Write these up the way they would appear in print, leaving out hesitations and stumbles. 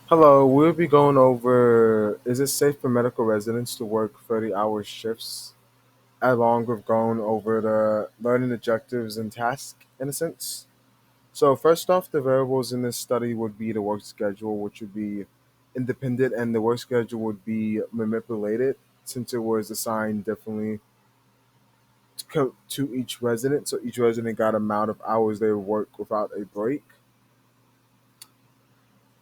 Hello, we'll be going over is it safe for medical residents to work 30-hour shifts, along with going over the learning objectives and tasks in a sense. So, first off, the variables in this study would be the work schedule, which would be independent, and the work schedule would be manipulated since it was assigned differently to each resident. So, each resident got amount of hours they would work without a break.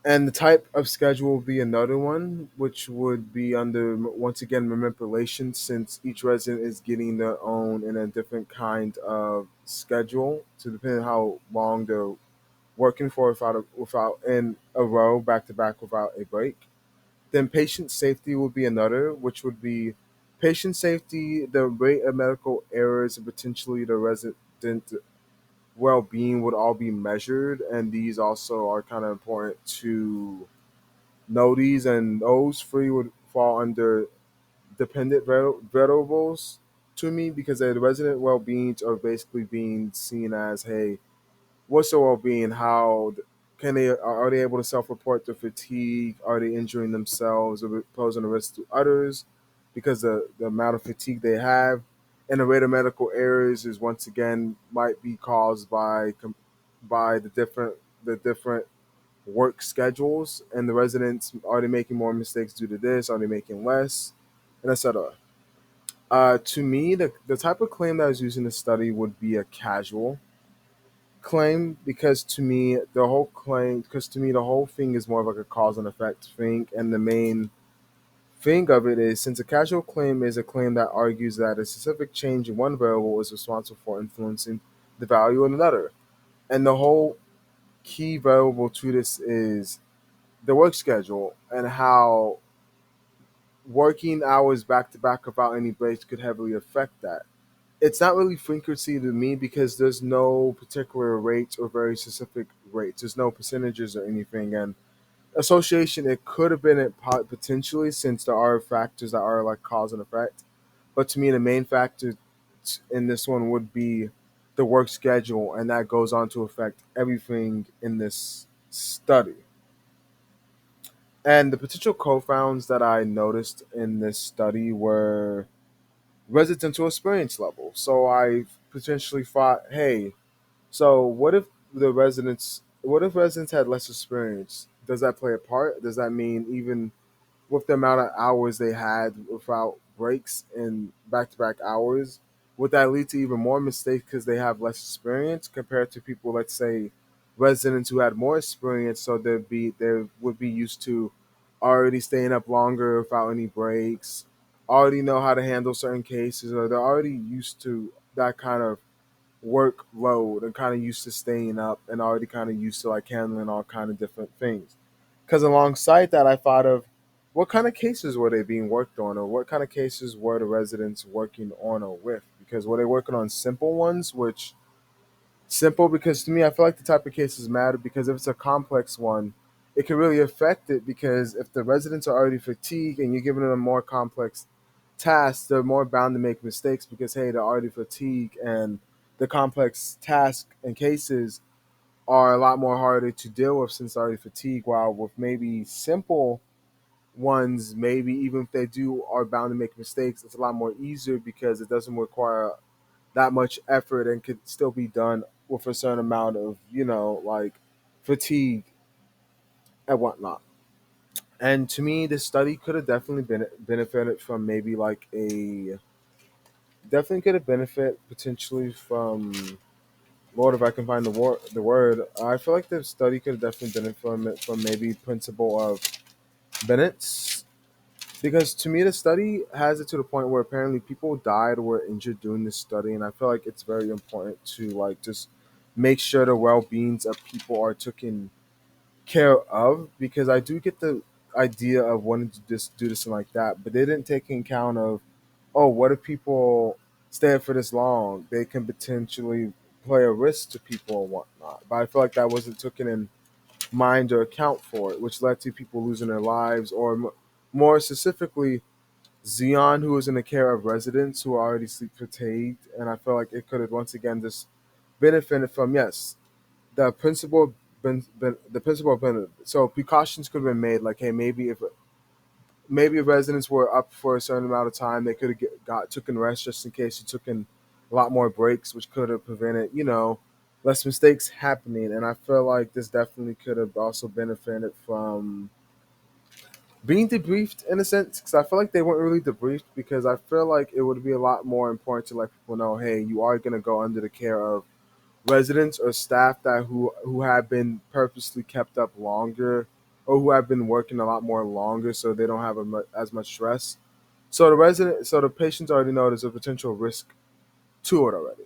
And the type of schedule would be another one, which would be under once again manipulation, since each resident is getting their own in a different kind of schedule to depend on how long they're working for without in a row back to back without a break. Then patient safety would be another, which would be patient safety, the rate of medical errors, and potentially the resident well-being would all be measured, and these also are kind of important to know these, and those three would fall under dependent variables to me because the resident well-beings are basically being seen as, hey, what's their well-being? How can they are they able to self-report their fatigue? Are they injuring themselves or posing a risk to others because the amount of fatigue they have? And the rate of medical errors is once again might be caused by the different work schedules, and the residents, are they making more mistakes due to this, are they making less, and etc. To me, the type of claim that I was using to study would be a casual claim, because to me the whole thing is more of like a cause and effect thing, and the main thing of it is, since a casual claim is a claim that argues that a specific change in one variable is responsible for influencing the value of another, and the whole key variable to this is the work schedule and how working hours back to back without any breaks could heavily affect that. It's not really frequency to me because there's no particular rates or very specific rates. There's no percentages or anything. And association, it could have been potentially, since there are factors that are like cause and effect. But to me, the main factor in this one would be the work schedule, and that goes on to affect everything in this study. And the potential co-founds that I noticed in this study were residential experience level. So I potentially thought, hey, so what if residents had less experience? Does that play a part? Does that mean even with the amount of hours they had without breaks and back-to-back hours, would that lead to even more mistakes because they have less experience compared to people, let's say, residents who had more experience, so they would be used to already staying up longer without any breaks, already know how to handle certain cases, or they're already used to that kind of workload and kind of used to staying up and already kind of used to like handling all kind of different things. Because alongside that, I thought of what kind of cases were they being worked on, or what kind of cases were the residents working on or with? Because were they working on simple ones, which simple because to me, I feel like the type of cases matter, because if it's a complex one, it can really affect it, because if the residents are already fatigued and you're giving them a more complex task, they're more bound to make mistakes because, hey, they're already fatigued, and the complex task and cases are a lot more harder to deal with since they're already fatigued. While with maybe simple ones, maybe even if they do are bound to make mistakes, it's a lot more easier because it doesn't require that much effort and could still be done with a certain amount of, like fatigue and whatnot. And to me, this study could have definitely been benefited from maybe like a definitely could have benefit potentially from, Lord, if I can find the word. I feel like the study could have definitely benefited from it, from maybe principle of Bennett's, because to me the study has it to the point where apparently people died or were injured doing this study, and I feel like it's very important to like just make sure the well-beings of people are taken care of, because I do get the idea of wanting to just do this and like that, but they didn't take in account of, oh, what if people stay for this long? They can potentially play a risk to people and whatnot. But I feel like that wasn't taken in mind or account for it, which led to people losing their lives, or more specifically, Zion, who was in the care of residents who are already sleep fatigued. And I feel like it could have once again just benefited from, yes, the principle been the principle been so precautions could have been made like, hey, maybe if residents were up for a certain amount of time, they could have got taken rest just in case you took in a lot more breaks, which could have prevented, less mistakes happening. And I feel like this definitely could have also benefited from being debriefed in a sense, because I feel like they weren't really debriefed, because I feel like it would be a lot more important to let people know, hey, you are going to go under the care of residents or staff that who have been purposely kept up longer, or who have been working a lot more longer, so they don't have as much stress. So the patients already know there's a potential risk to it already.